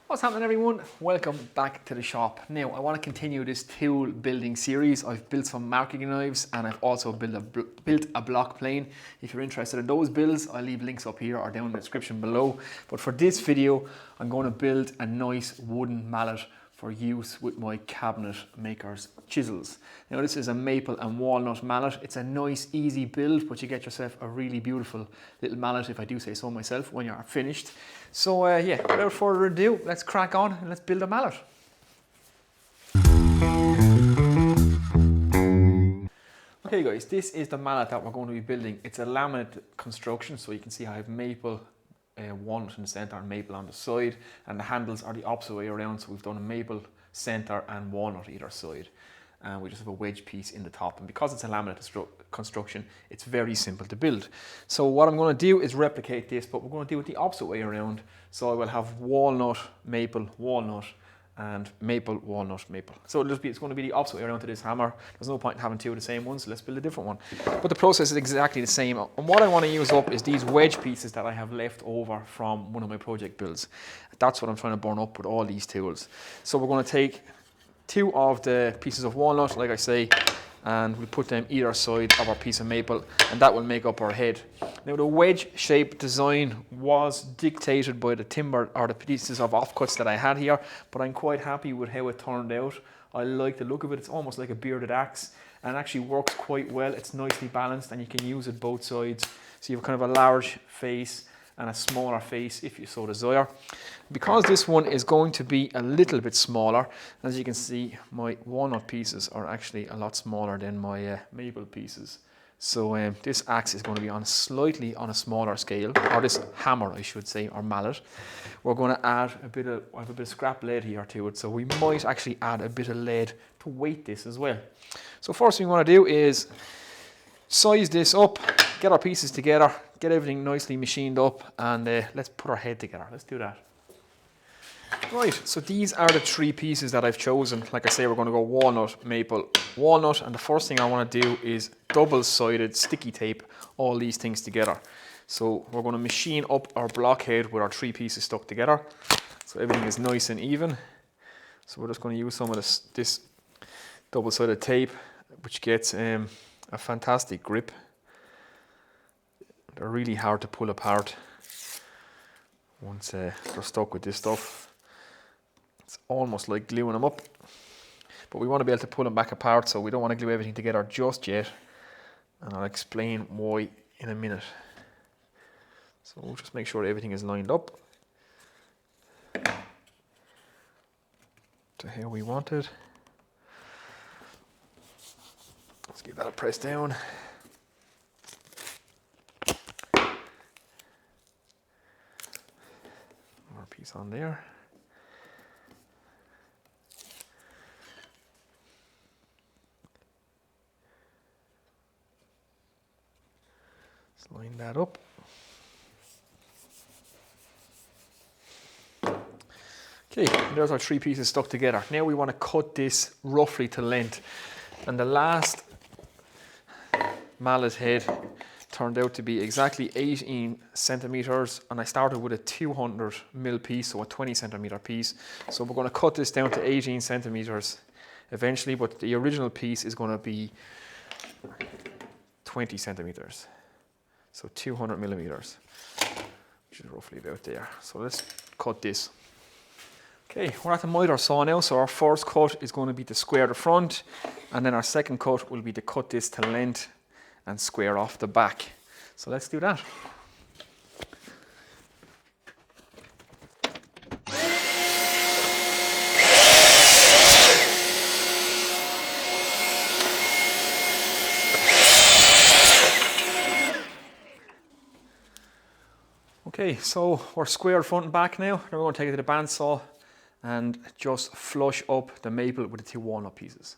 What's happening, everyone? Welcome back to the shop. Now I want to continue this tool building series. I've built some marking knives and I've also built a block plane. If you're interested in those builds, I'll leave links up here or down in the description below. But for this video, I'm going to build a nice wooden mallet for use with my cabinet maker's chisels. Now this is a maple and walnut mallet. It's a nice easy build, but you get yourself a really beautiful little mallet, if I do say so myself, when you're finished. So yeah, without further ado, let's crack on and let's build a mallet. Okay guys, this is the mallet that we're going to be building. It's a laminate construction, so you can see I have maple, walnut in the center and maple on the side, and the handles are the opposite way around, so we've done a maple center and walnut either side, and we just have a wedge piece in the top. And because it's a laminate construction, it's very simple to build. So what I'm going to do is replicate this, but we're going to do it the opposite way around. So I will have walnut, maple, walnut, and maple, walnut, maple. So it's going to be the opposite way around to this hammer. There's no point in having two of the same ones, so let's build a different one. But the process is exactly the same. And what I want to use up is these wedge pieces that I have left over from one of my project builds. That's what I'm trying to burn up with all these tools. So we're going to take two of the pieces of walnut, like I say, and we put them either side of our piece of maple, and that will make up our head. Now the wedge shape design was dictated by the timber or the pieces of offcuts that I had here, but I'm quite happy with how it turned out. I like the look of it. It's almost like a bearded axe and actually works quite well. It's nicely balanced and you can use it both sides. So you have kind of a large face and a smaller face if you so desire. Because this one is going to be a little bit smaller, as you can see, my walnut pieces are actually a lot smaller than my maple pieces. So this axe is going to be slightly on a smaller scale, or this hammer I should say, or mallet. We're going to add I have a bit of scrap lead here to it, so we might actually add a bit of lead to weight this as well. So first thing we want to do is size this up, get our pieces together, get everything nicely machined up, and let's put our head together. Let's do that. Right, so these are the three pieces that I've chosen. Like I say, we're going to go walnut, maple, walnut, and the first thing I want to do is double-sided sticky tape all these things together. So we're going to machine up our block head with our three pieces stuck together, so everything is nice and even. So we're just going to use some of this double-sided tape, which gets a fantastic grip. They're really hard to pull apart once they're stuck with this stuff. It's almost like gluing them up, but we want to be able to pull them back apart, so we don't want to glue everything together just yet, and I'll explain why in a minute. So we'll just make sure everything is lined up to how we want it. Let's give that a press down. More piece on there. Let's line that up. Okay, there's our three pieces stuck together. Now we want to cut this roughly to length. And the last mallet head turned out to be exactly 18 centimeters, and I started with a 200mm piece, so a 20 centimeter piece. So we're going to cut this down to 18 centimeters eventually, but the original piece is going to be 20 centimeters. So 200mm, which is roughly about there. So let's cut this. Okay, we're at the miter saw now, so our first cut is going to be to square the front, and then our second cut will be to cut this to length and square off the back. So let's do that. Okay, so we're squared front and back now. Now we're going to take it to the bandsaw and just flush up the maple with the two walnut pieces.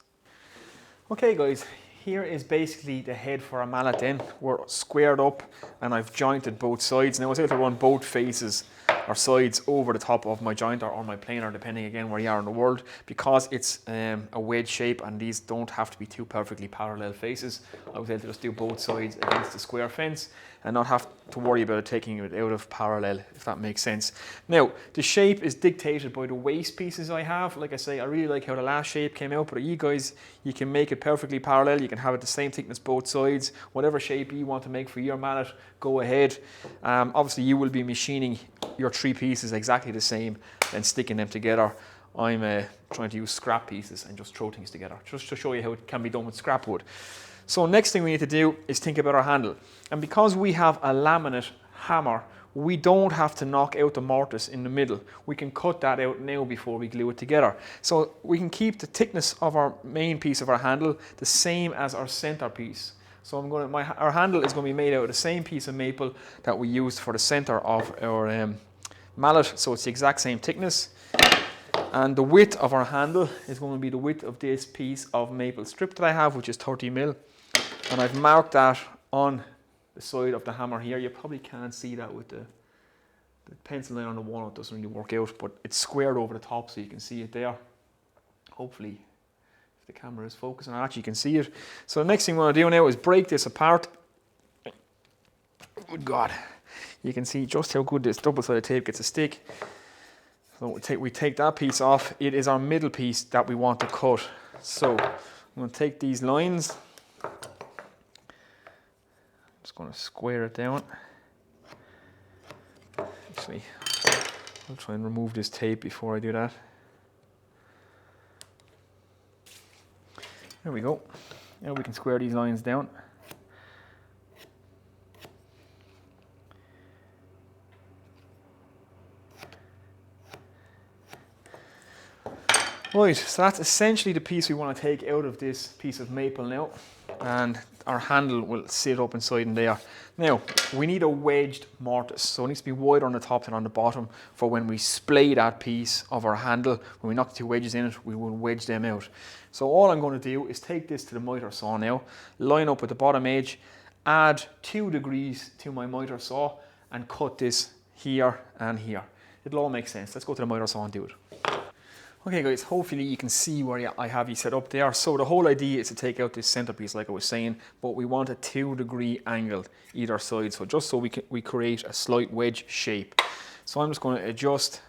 Okay guys, here is basically the head for our mallet then. We're squared up and I've jointed both sides. Now I was able to run both faces or sides over the top of my jointer or my planer, depending again where you are in the world, because it's a wedge shape and these don't have to be two perfectly parallel faces. I was able to just do both sides against the square fence, and not have to worry about it taking it out of parallel, if that makes sense. Now, the shape is dictated by the waist pieces I have. Like I say, I really like how the last shape came out, but you guys, you can make it perfectly parallel. You can have it the same thickness both sides. Whatever shape you want to make for your mallet, go ahead. Obviously, you will be machining your 3 pieces exactly the same and sticking them together. I'm trying to use scrap pieces and just throw things together, just to show you how it can be done with scrap wood. So next thing we need to do is think about our handle. And because we have a laminate hammer, we don't have to knock out the mortise in the middle. We can cut that out now before we glue it together. So we can keep the thickness of our main piece of our handle the same as our center piece. So our handle is going to be made out of the same piece of maple that we used for the center of our mallet. So it's the exact same thickness. And the width of our handle is going to be the width of this piece of maple strip that I have, which is 30 mil. And I've marked that on the side of the hammer here. You probably can't see that with the pencil line on the wall. It doesn't really work out, but it's squared over the top so you can see it there. Hopefully, if the camera is focusing on it, you can see it. So the next thing we want to do now is break this apart. Good God. You can see just how good this double-sided tape gets to stick. So we take that piece off. It is our middle piece that we want to cut. So I'm going to take these lines. I'm just going to square it down. Actually, I'll try and remove this tape before I do that. There we go. Now we can square these lines down. Right, so that's essentially the piece we want to take out of this piece of maple now, and our handle will sit up inside in there. Now, we need a wedged mortise, so it needs to be wider on the top than on the bottom for when we splay that piece of our handle. When we knock the 2 wedges in it, we will wedge them out. So all I'm going to do is take this to the miter saw now, line up with the bottom edge, add 2 degrees to my miter saw, and cut this here and here. It'll all make sense. Let's go to the miter saw and do it. Okay guys, hopefully you can see where I have you set up there. So the whole idea is to take out this centerpiece like I was saying, but we want a 2-degree angle either side, so just so we create a slight wedge shape. So I'm just going to adjust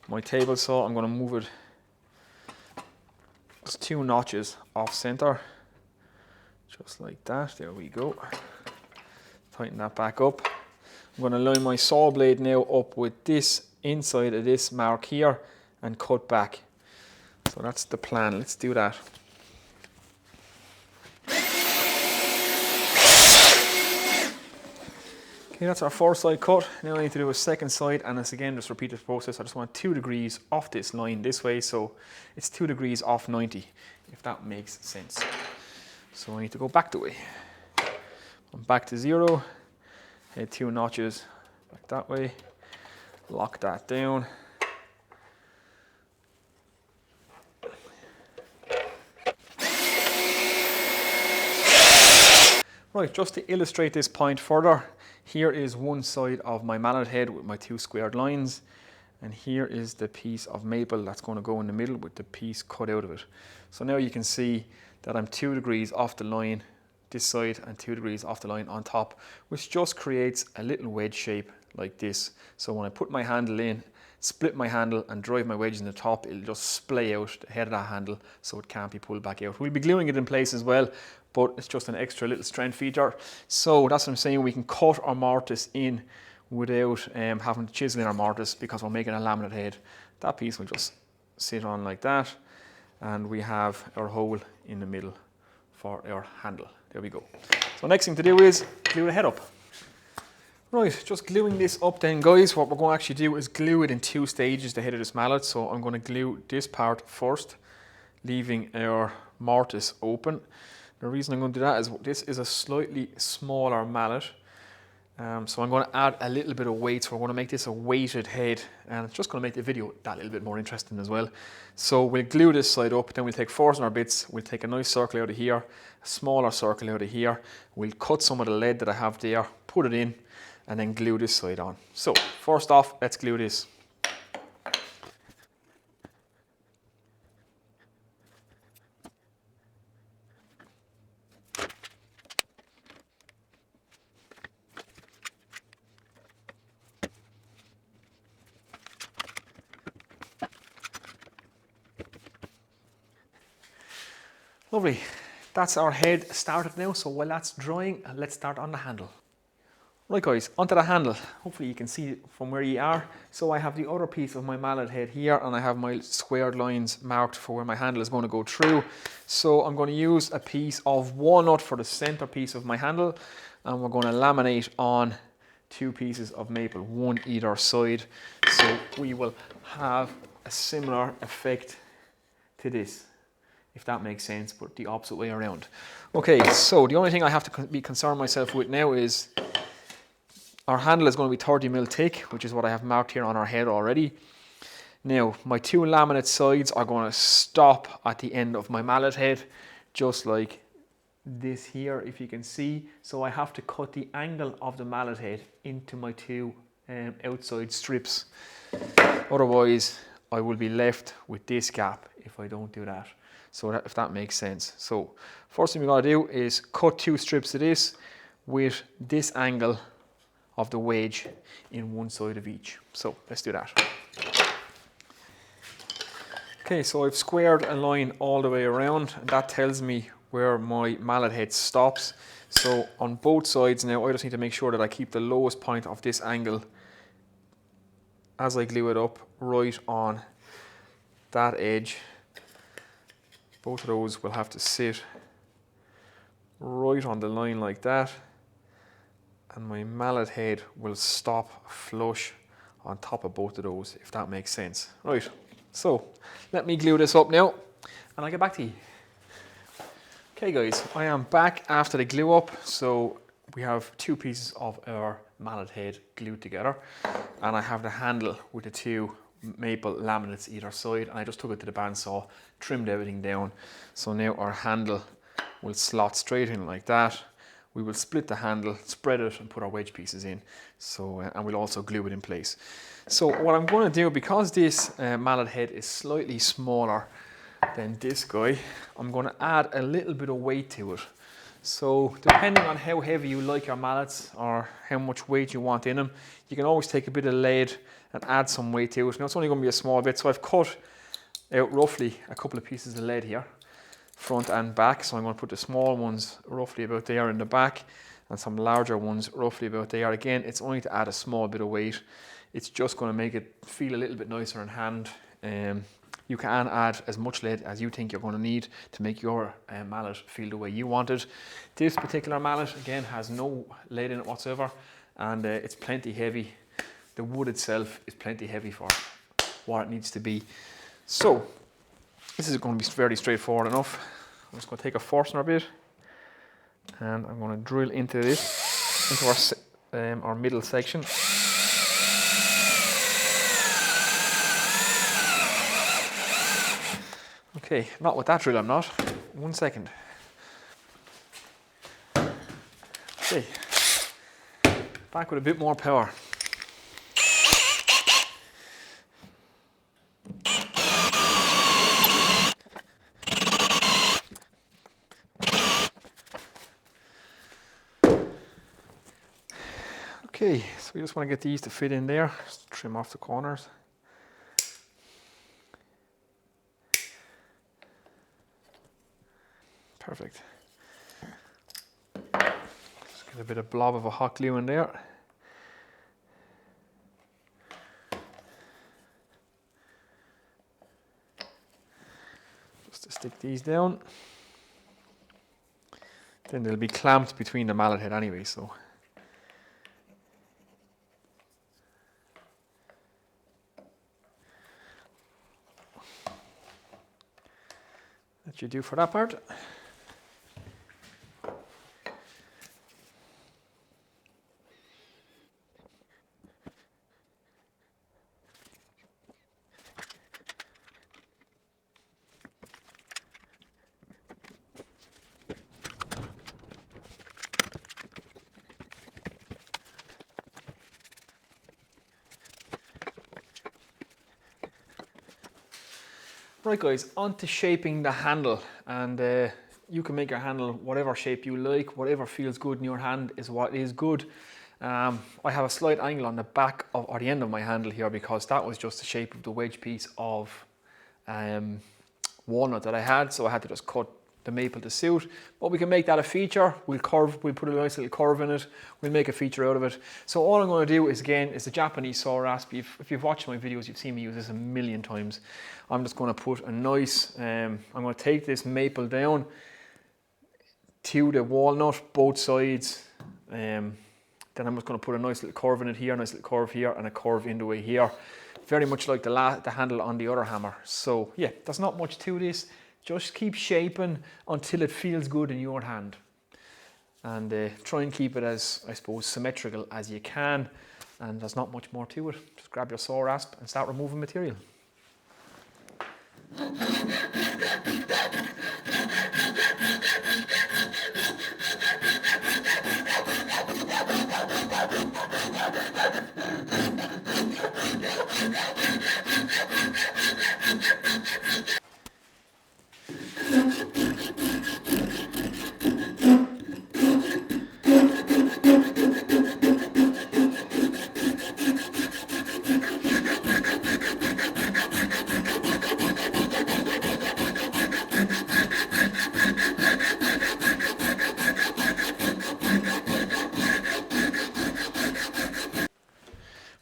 my table saw. I'm going to move it just 2 notches off center, just like that. There we go. Tighten that back up. I'm going to line my saw blade now up with this inside of this mark here and cut back. So that's the plan. Let's do that. Okay, that's our first side cut. Now I need to do a second side, and it's again just repeat this process. I just want 2 degrees off this line this way, so it's 2 degrees off 90, if that makes sense. So I need to go back the way. I'm back to 0, head 2 notches back that way, lock that down. Right, just to illustrate this point further, here is one side of my mallet head with my 2 squared lines, and here is the piece of maple that's going to go in the middle with the piece cut out of it. So now you can see that I'm 2 degrees off the line this side and 2 degrees off the line on top, which just creates a little wedge shape like this. So when I put my handle in, split my handle and drive my wedge in the top, it'll just splay out the head of that handle so it can't be pulled back out. We'll be gluing it in place as well, but it's just an extra little strength feature. So that's what I'm saying, we can cut our mortise in without having to chisel in our mortise because we're making a laminate head. That piece will just sit on like that, and we have our hole in the middle for our handle. There we go. So next thing to do is glue the head up. Right, just gluing this up then guys, what we're going to actually do is glue it in 2 stages, the head of this mallet. So I'm going to glue this part first, leaving our mortise open. The reason I'm going to do that is this is a slightly smaller mallet. So I'm going to add a little bit of weight, so we're going to make this a weighted head, and it's just going to make the video that little bit more interesting as well. So we'll glue this side up, then we'll take 4 on our bits, we'll take a nice circle out of here, a smaller circle out of here, we'll cut some of the lead that I have there, put it in, and then glue this side on. So first off, let's glue this. Lovely. That's our head started now, so while that's drying, let's start on the handle. Right guys, onto the handle. Hopefully you can see from where you are. So I have the other piece of my mallet head here, and I have my squared lines marked for where my handle is going to go through. So I'm going to use a piece of walnut for the center piece of my handle, and we're going to laminate on 2 pieces of maple, one either side. So we will have a similar effect to this, if that makes sense, but the opposite way around. Okay, so the only thing I have to be concerned myself with now is our handle is going to be 30mm thick, which is what I have marked here on our head already. Now, my 2 laminate sides are going to stop at the end of my mallet head, just like this here, if you can see. So I have to cut the angle of the mallet head into my 2 outside strips. Otherwise, I will be left with this gap if I don't do that. So if that makes sense. So first thing we're going to do is cut 2 strips of this with this angle of the wedge in one side of each. So let's do that. Okay, so I've squared a line all the way around, and that tells me where my mallet head stops. So on both sides now, I just need to make sure that I keep the lowest point of this angle as I glue it up right on that edge. Both of those will have to sit right on the line like that, and my mallet head will stop flush on top of both of those, if that makes sense. Right, so let me glue this up now and I'll get back to you. Okay guys, I am back after the glue up. So we have 2 pieces of our mallet head glued together, and I have the handle with the 2 maple laminates either side, and I just took it to the bandsaw, trimmed everything down. So now our handle will slot straight in like that. We will split the handle, spread it, and put our wedge pieces in. So and we'll also glue it in place. So what I'm going to do, because this mallet head is slightly smaller than this guy, I'm going to add a little bit of weight to it. So depending on how heavy you like your mallets or how much weight you want in them, you can always take a bit of lead and add some weight to it. Now it's only going to be a small bit, so I've cut out roughly a couple of pieces of lead here, front and back. So I'm going to put the small ones roughly about there in the back, and some larger ones roughly about there. Again, it's only to add a small bit of weight. It's just going to make it feel a little bit nicer in hand. You can add as much lead as you think you're going to need to make your mallet feel the way you want it. This particular mallet, again, has no lead in it whatsoever, and it's plenty heavy. The wood itself is plenty heavy for what it needs to be. So this is going to be very straightforward enough. I'm just going to take a Forstner bit, and I'm going to drill into this, into our middle section. Okay, not with that drill, I'm not. 1 second. Okay, back with a bit more power. Okay, so we just want to get these to fit in there. Just trim off the corners. Perfect. Just get a bit of blob of a hot glue in there. Just to stick these down. Then they'll be clamped between the mallet head anyway, so. That should do for that part. Right guys, on to shaping the handle, and you can make your handle whatever shape you like. Whatever feels good in your hand is what is good. I have a slight angle on the back of, or the end of my handle here, because that was just the shape of the wedge piece of walnut that I had, so I had to just cut the maple to suit, but we can make that a feature. We'll put a nice little curve in it. We'll make a feature out of it. So all I'm going to do is, again, is the Japanese saw rasp. If you've watched my videos, you've seen me use this a million times. I'm just going to put a nice, I'm going to take this maple down to the walnut, both sides. Then I'm just going to put a nice little curve in it here, a nice little curve here, and a curve in the way here. Very much like the handle on the other hammer. So yeah, there's not much to this. Just keep shaping until it feels good in your hand. And try and keep it as, I suppose, symmetrical as you can. And there's not much more to it. Just grab your saw rasp and start removing material.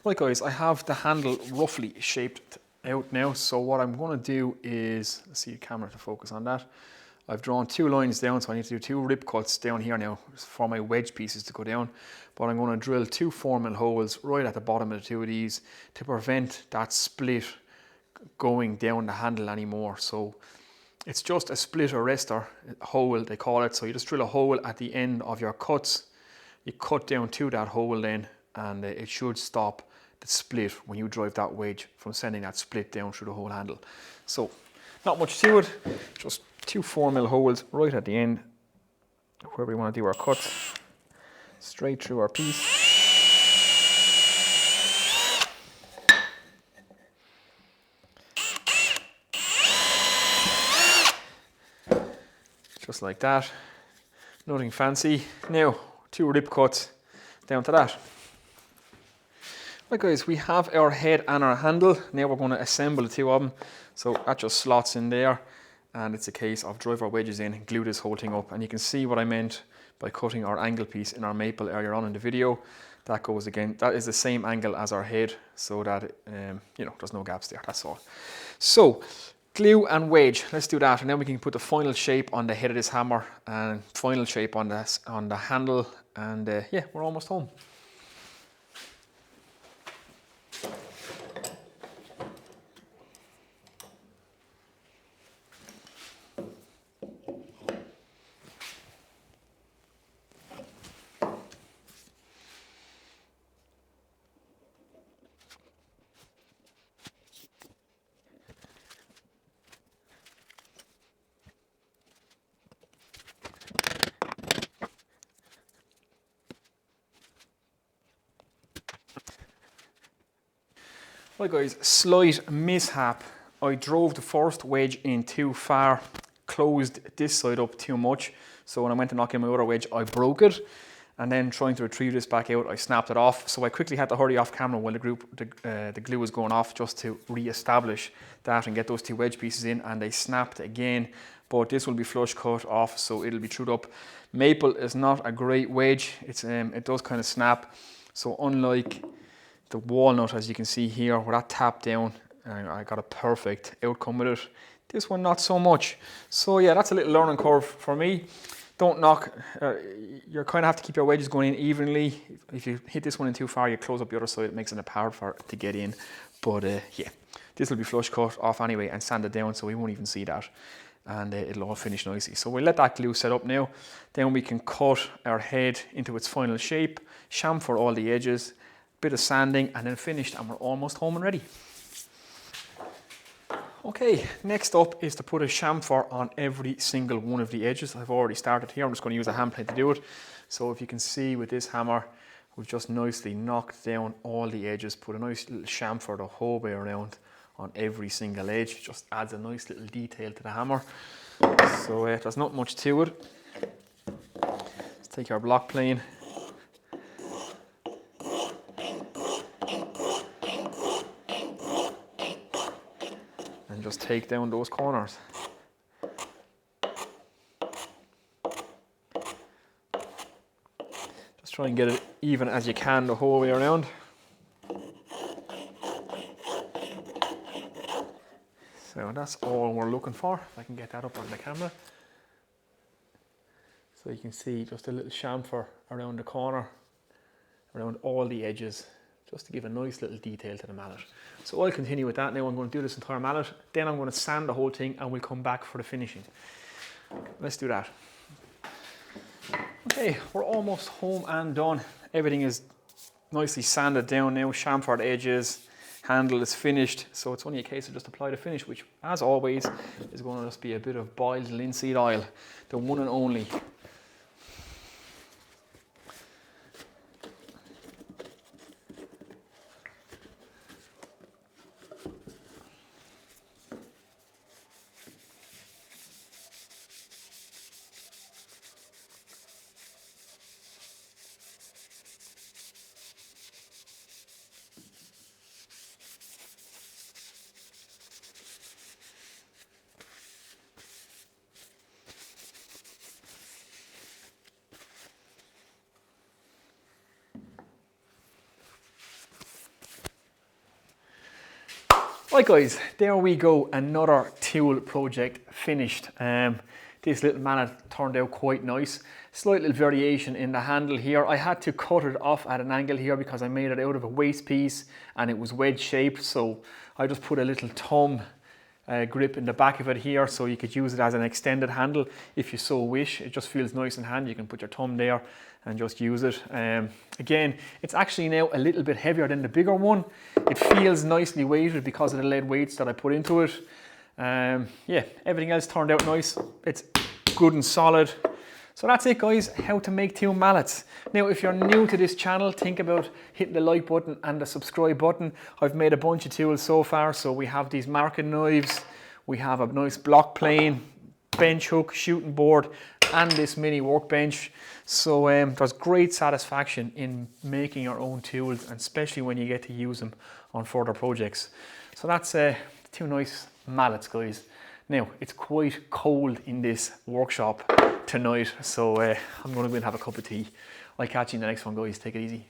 Right guys, I have the handle roughly shaped out now, so what I'm going to do is, let's see the camera to focus on that. I've drawn 2 lines down, so I need to do 2 rip cuts down here now for my wedge pieces to go down. But I'm going to drill 2 4mm holes right at the bottom of the 2 of these to prevent that split going down the handle anymore. So it's just a split arrestor hole, they call it. So you just drill a hole at the end of your cuts. You cut down to that hole then, and it should stop the split when you drive that wedge from sending that split down through the whole handle. So not much to it, just 2 4mm holes right at the end where we want to do our cuts, straight through our piece. Just like that, nothing fancy. Now 2 rip cuts down to that. Right guys, we have our head and our handle. Now we're going to assemble the 2 of them. So that just slots in there, and it's a case of drive our wedges in, glue this whole thing up. And you can see what I meant by cutting our angle piece in our maple earlier on in the video. That goes again, that is the same angle as our head, so that you know, there's no gaps there, that's all. So glue and wedge, let's do that, and then we can put the final shape on the head of this hammer and final shape on the handle, and yeah, we're almost home. Right guys, slight mishap. I drove the first wedge in too far, closed this side up too much. So when I went to knock in my other wedge, I broke it. And then trying to retrieve this back out, I snapped it off. So I quickly had to hurry off camera while the glue was going off, just to re-establish that and get those 2 wedge pieces in, and they snapped again. But this will be flush cut off, so it'll be trued up. Maple is not a great wedge. It does kind of snap. So unlike the walnut, as you can see here, where that tapped down, I got a perfect outcome with it. This one, not so much. So yeah, that's a little learning curve for me. Don't knock, you kind of have to keep your wedges going in evenly. If you hit this one in too far, you close up the other side, it makes it hard for it to get in. But yeah, this will be flush cut off anyway and sanded down, so we won't even see that. And it'll all finish nicely. So we'll let that glue set up now. Then we can cut our head into its final shape, chamfer all the edges, bit of sanding, and then finished, and we're almost home and ready. Okay, next up is to put a chamfer on every single one of the edges. I've already started here. I'm just going to use a hand plane to do it. So if you can see with this hammer, we've just nicely knocked down all the edges, put a nice little chamfer the whole way around on every single edge. It just adds a nice little detail to the hammer. So there's not much to it. Let's take our block plane. And just take down those corners. Try and get it even as you can the whole way around. So that's all we're looking for. If I can get that up on the camera. So you can see just a little chamfer around the corner, around all the edges, just to give a nice little detail to the mallet. So I'll continue with that now. I'm going to do this entire mallet, then I'm going to sand the whole thing and we'll come back for the finishing. Let's do that. Okay, we're almost home and done. Everything is nicely sanded down now, chamfered edges, handle is finished, so it's only a case of just apply the finish, which as always is going to just be a bit of boiled linseed oil, the one and only. Right guys, there we go, another tool project finished. This little mallet turned out quite nice. Slight little variation in the handle here. I had to cut it off at an angle here because I made it out of a waste piece and it was wedge shaped, so I just put a little thumb grip in the back of it here, so you could use it as an extended handle if you so wish. It just feels nice and handy. You can put your thumb there and just use it. Again, it's actually now a little bit heavier than the bigger one. It feels nicely weighted because of the lead weights that I put into it. Yeah, everything else turned out nice. It's good and solid. So that's it guys, how to make two mallets. Now if you're new to this channel, think about hitting the like button and the subscribe button. I've made a bunch of tools so far. So we have these marking knives, we have a nice block plane, bench hook, shooting board, and this mini workbench. So there's great satisfaction in making your own tools, and especially when you get to use them on further projects. So that's two nice mallets guys. Now it's quite cold in this workshop tonight, so I'm going to go and have a cup of tea. I'll catch you in the next one guys, take it easy.